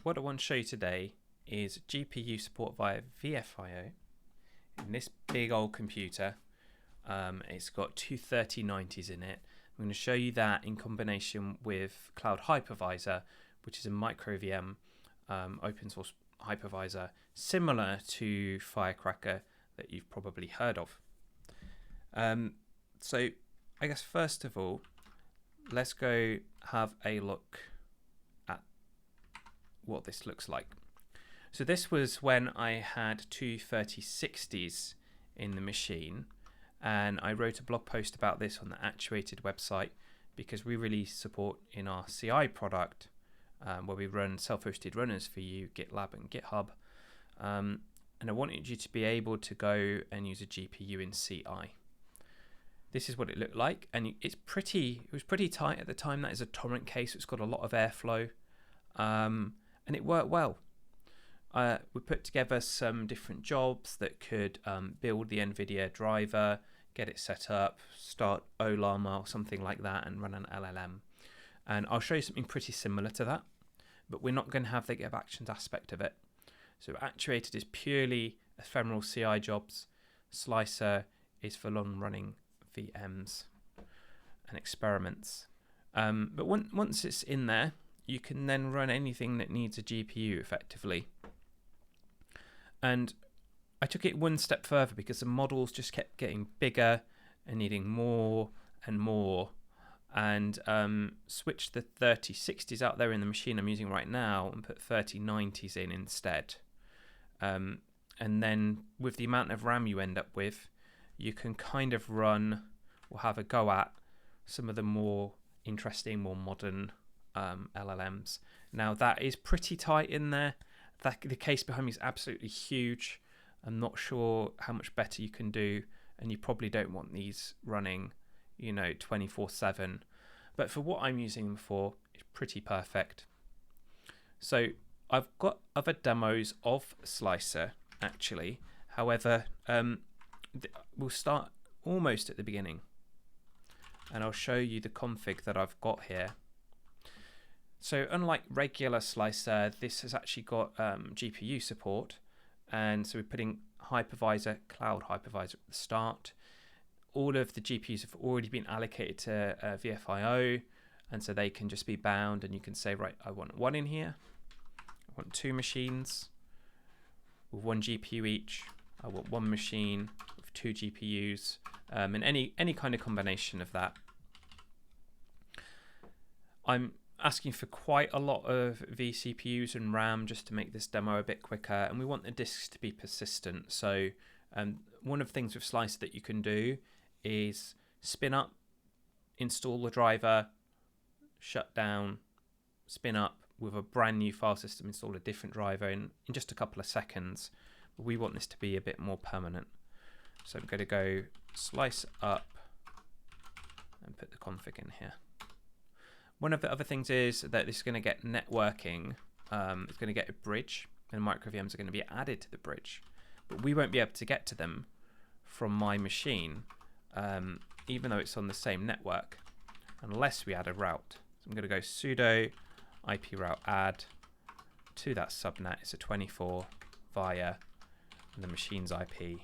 what I want to show you today is GPU support via VFIO in this big old computer. It's got two 3090s in it. I'm going to show you that in combination with Cloud Hypervisor, which is a microVM open source hypervisor similar to Firecracker that you've probably heard of. So I guess first of all, let's go have a look at what this looks like. So this was when I had two 3060s in the machine, and I wrote a blog post about this on the Actuated website because we release support in our CI product where we run self-hosted runners for you, GitLab and GitHub. And I wanted you to be able to go and use a GPU in CI. This is what it looked like, and it was pretty tight at the time. That is a torrent case. It's got a lot of airflow, and it worked well. We put together some different jobs that could build the NVIDIA driver, get it set up, start Ollama or something like that, and run an LLM. And I'll show you something pretty similar to that, but we're not going to have the GitHub Actions aspect of it. So Actuated is purely ephemeral CI jobs. Slicer is for long-running VMs and experiments. But once it's in there, you can then run anything that needs a GPU effectively. And I took it one step further because the models just kept getting bigger and needing more and more, and switched the 3060s out there in the machine I'm using right now and put 3090s in instead. And then with the amount of RAM you end up with, you can kind of run or have a go at some of the more interesting, more modern LLMs. Now that is pretty tight in there. The case behind me is absolutely huge. I'm not sure how much better you can do, and you probably don't want these running, 24/7. But for what I'm using them for, it's pretty perfect. So I've got other demos of Slicer actually. However, we'll start almost at the beginning, and I'll show you the config that I've got here. So unlike regular Slicer, this has actually got GPU support, and so we're putting Hypervisor, Cloud Hypervisor at the start. All of the GPUs have already been allocated to VFIO, and so they can just be bound, and you can say, right, I want one in here, I want two machines with one GPU each, I want one machine with two GPUs, and any kind of combination of that. I'm asking for quite a lot of vCPUs and RAM just to make this demo a bit quicker, and we want the disks to be persistent. So one of the things with Slicer that you can do is spin up, install the driver, shut down, spin up with a brand new file system, install a different driver in just a couple of seconds. But we want this to be a bit more permanent. So I'm going to go slice up and put the config in here. One of the other things is that this is going to get networking. It's going to get a bridge, and microVMs are going to be added to the bridge. But we won't be able to get to them from my machine, even though it's on the same network, unless we add a route. So I'm going to go sudo IP route add to that subnet. It's a 24 via the machine's IP.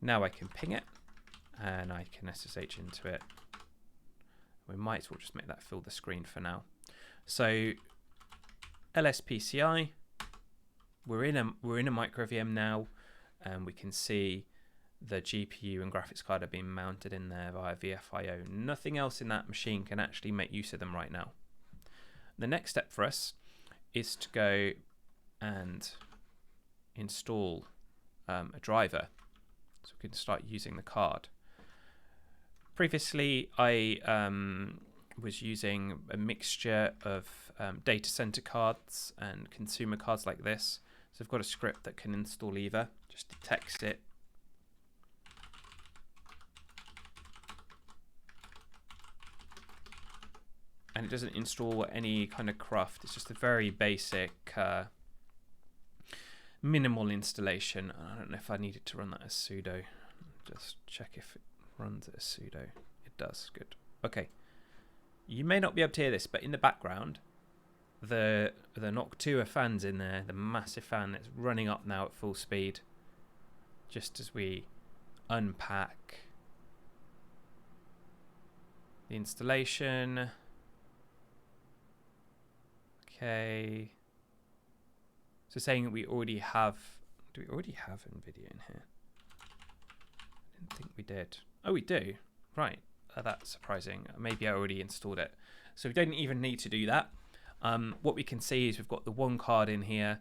Now I can ping it, and I can SSH into it. We might as well just make that fill the screen for now. So lspci, we're in a microVM now, and we can see the GPU and graphics card are being mounted in there via VFIO. Nothing else in that machine can actually make use of them right now. The next step for us is to go and install a driver so we can start using the card. Previously, I was using a mixture of data center cards and consumer cards like this. So I've got a script that can install either, just detects it. And it doesn't install any kind of cruft. It's just a very basic, minimal installation. I don't know if I needed to run that as sudo. Just check if it runs as sudo. It does. Good. Okay. You may not be able to hear this, but in the background, the Noctua fan's in there, the massive fan that's running up now at full speed, just as we unpack the installation. Okay. So saying that we already have, do we already have NVIDIA in here? I didn't think we did. Oh, we do. Right. That's surprising. Maybe I already installed it. So we don't even need to do that. What we can see is we've got the one card in here,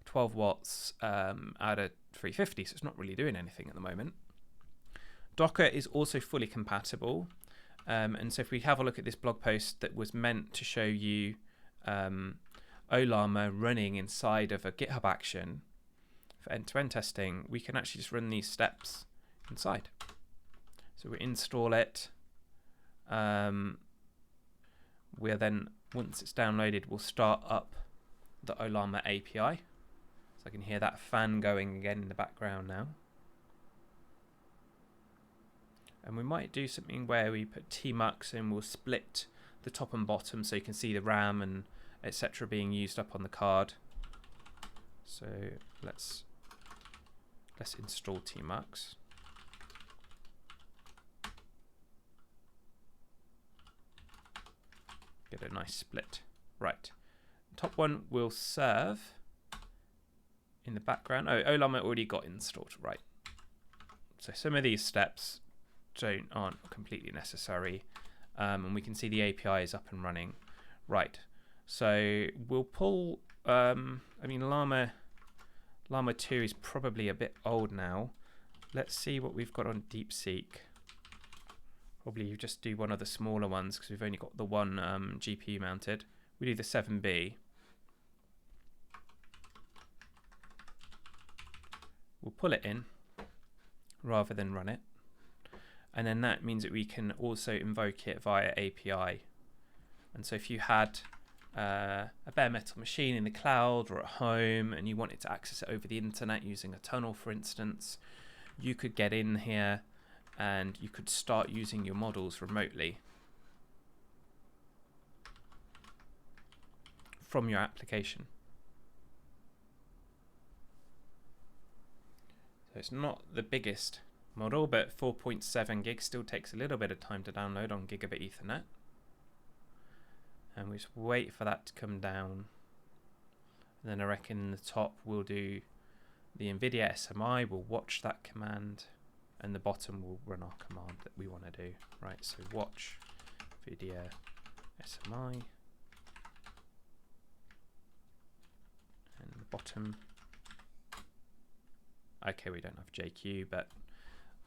12 watts out of 350, so it's not really doing anything at the moment. Docker is also fully compatible. And so if we have a look at this blog post that was meant to show you Ollama running inside of a GitHub action for end-to-end testing, we can actually just run these steps inside. So we install it. We'll then, once it's downloaded, we'll start up the Ollama API. So I can hear that fan going again in the background now. And we might do something where we put tmux and we'll split the top and bottom so you can see the RAM and etc. being used up on the card. So let's install tmux. Get a nice split. Right. Top one will serve in the background. Oh, Ollama already got installed. Right. So some of these steps aren't completely necessary. And we can see the API is up and running. Right. So we'll pull, I mean, LLaMA 2 is probably a bit old now. Let's see what we've got on Deepseek. Probably you just do one of the smaller ones because we've only got the one GPU mounted. We do the 7B. We'll pull it in rather than run it. And then that means that we can also invoke it via API. And so if you had a bare metal machine in the cloud or at home and you wanted to access it over the internet using a tunnel, for instance, you could get in here and you could start using your models remotely from your application. So it's not the biggest model, but 4.7 gigs still takes a little bit of time to download on gigabit Ethernet. And we just wait for that to come down. And then I reckon in the top we'll do the nvidia-smi, we'll watch that command, and the bottom will run our command that we want to do. Right, so watch nvidia-smi, and the bottom. Okay, we don't have JQ, but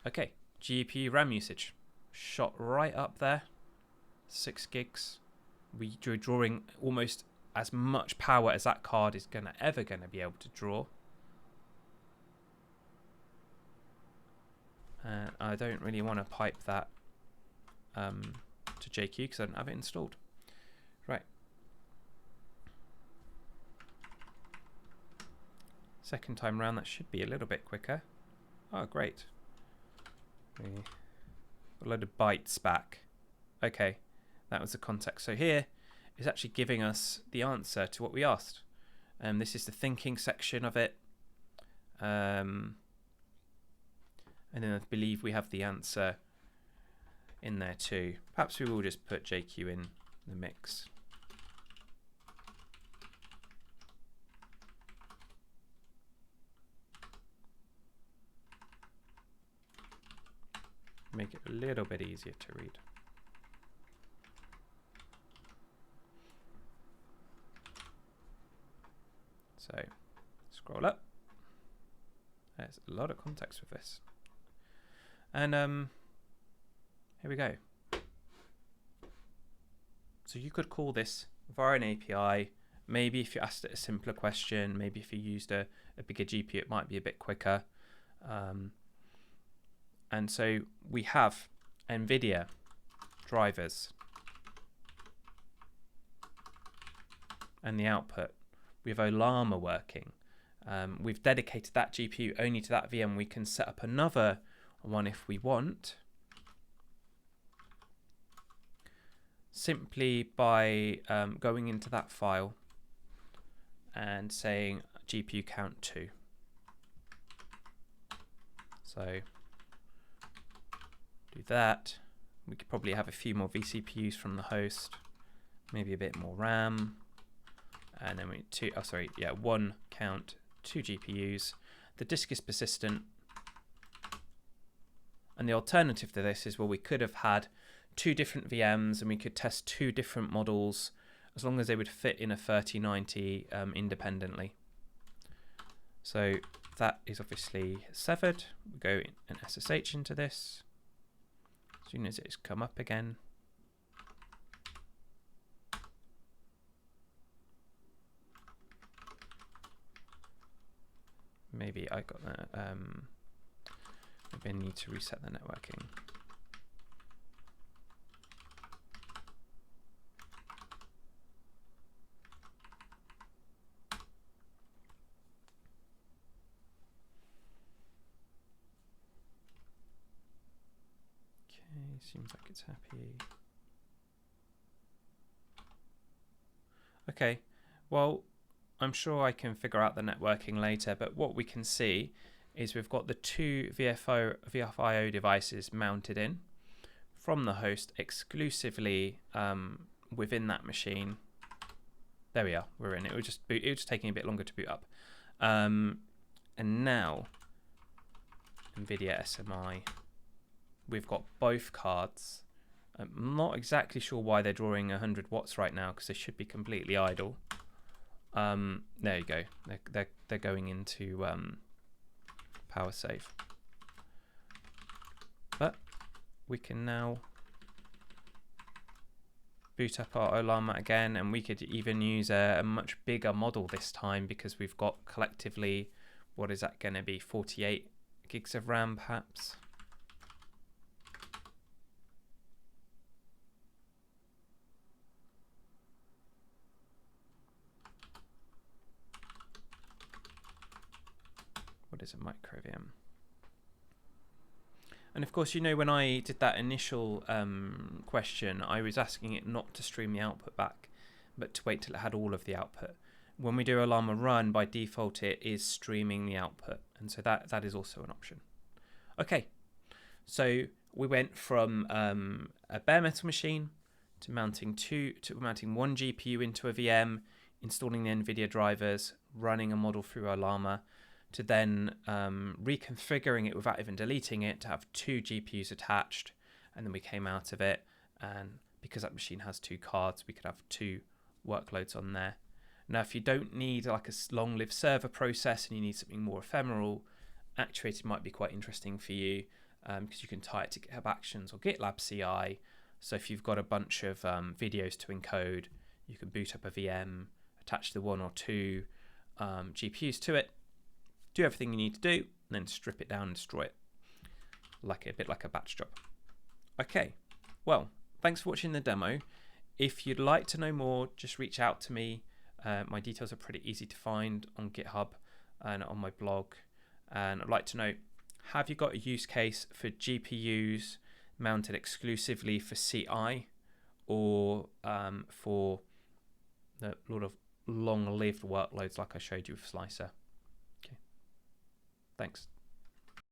okay, GPU RAM usage shot right up there, 6 gigs. We're drawing almost as much power as that card is ever gonna be able to draw. I don't really want to pipe that to JQ because I don't have it installed. Right. Second time round, that should be a little bit quicker. Oh, great. A load of bytes back. Okay, that was the context. So here is actually giving us the answer to what we asked. This is the thinking section of it. And then I believe we have the answer in there too. Perhaps we will just put JQ in the mix. Make it a little bit easier to read. So scroll up. There's a lot of context with this. And here we go. So you could call this via an API. Maybe if you asked it a simpler question, maybe if you used a bigger GPU, it might be a bit quicker. And so we have NVIDIA drivers and the output. We have Ollama working. We've dedicated that GPU only to that VM. We can set up another one if we want. simply by going into that file and saying GPU count 2. So do that. We could probably have a few more vCPUs from the host, maybe a bit more RAM, and then we one count 2 GPUs. The disk is persistent, and the alternative to this is, well, we could have had 2 different VMs and we could test 2 different models as long as they would fit in a 3090 independently. So that is obviously severed. We go and SSH into this. As soon as it's come up again, maybe I got that. Maybe I need to reset the networking. Okay, seems like it's happy. Okay, well, I'm sure I can figure out the networking later, but what we can see is we've got the 2 VFIO devices mounted in from the host exclusively within that machine. There we are, we're in. It was just taking a bit longer to boot up. And now, nvidia-smi, we've got both cards. I'm not exactly sure why they're drawing 100 watts right now, because they should be completely idle. There you go. They're going into power save. But we can now boot up our Ollama again, and we could even use a much bigger model this time, because we've got collectively, what is that going to be, 48 gigs of RAM perhaps? What is a microVM? And of course, you know, when I did that initial question, I was asking it not to stream the output back, but to wait till it had all of the output. When we do Ollama run, by default, it is streaming the output. And so that is also an option. Okay, so we went from a bare metal machine to mounting one GPU into a VM, installing the NVIDIA drivers, running a model through Ollama, to then reconfiguring it without even deleting it to have 2 GPUs attached, and then we came out of it, and because that machine has 2 cards, we could have 2 workloads on there. Now, if you don't need like a long-lived server process and you need something more ephemeral, Actuated might be quite interesting for you, because you can tie it to GitHub Actions or GitLab CI. So if you've got a bunch of videos to encode, you can boot up a VM, attach the 1 or 2 GPUs to it, do everything you need to do, and then strip it down and destroy it, a bit like a batch job. Okay, well, thanks for watching the demo. If you'd like to know more, just reach out to me. My details are pretty easy to find on GitHub and on my blog. And I'd like to know, have you got a use case for GPUs mounted exclusively for CI, or for a lot of long-lived workloads like I showed you with Slicer? Okay, thanks.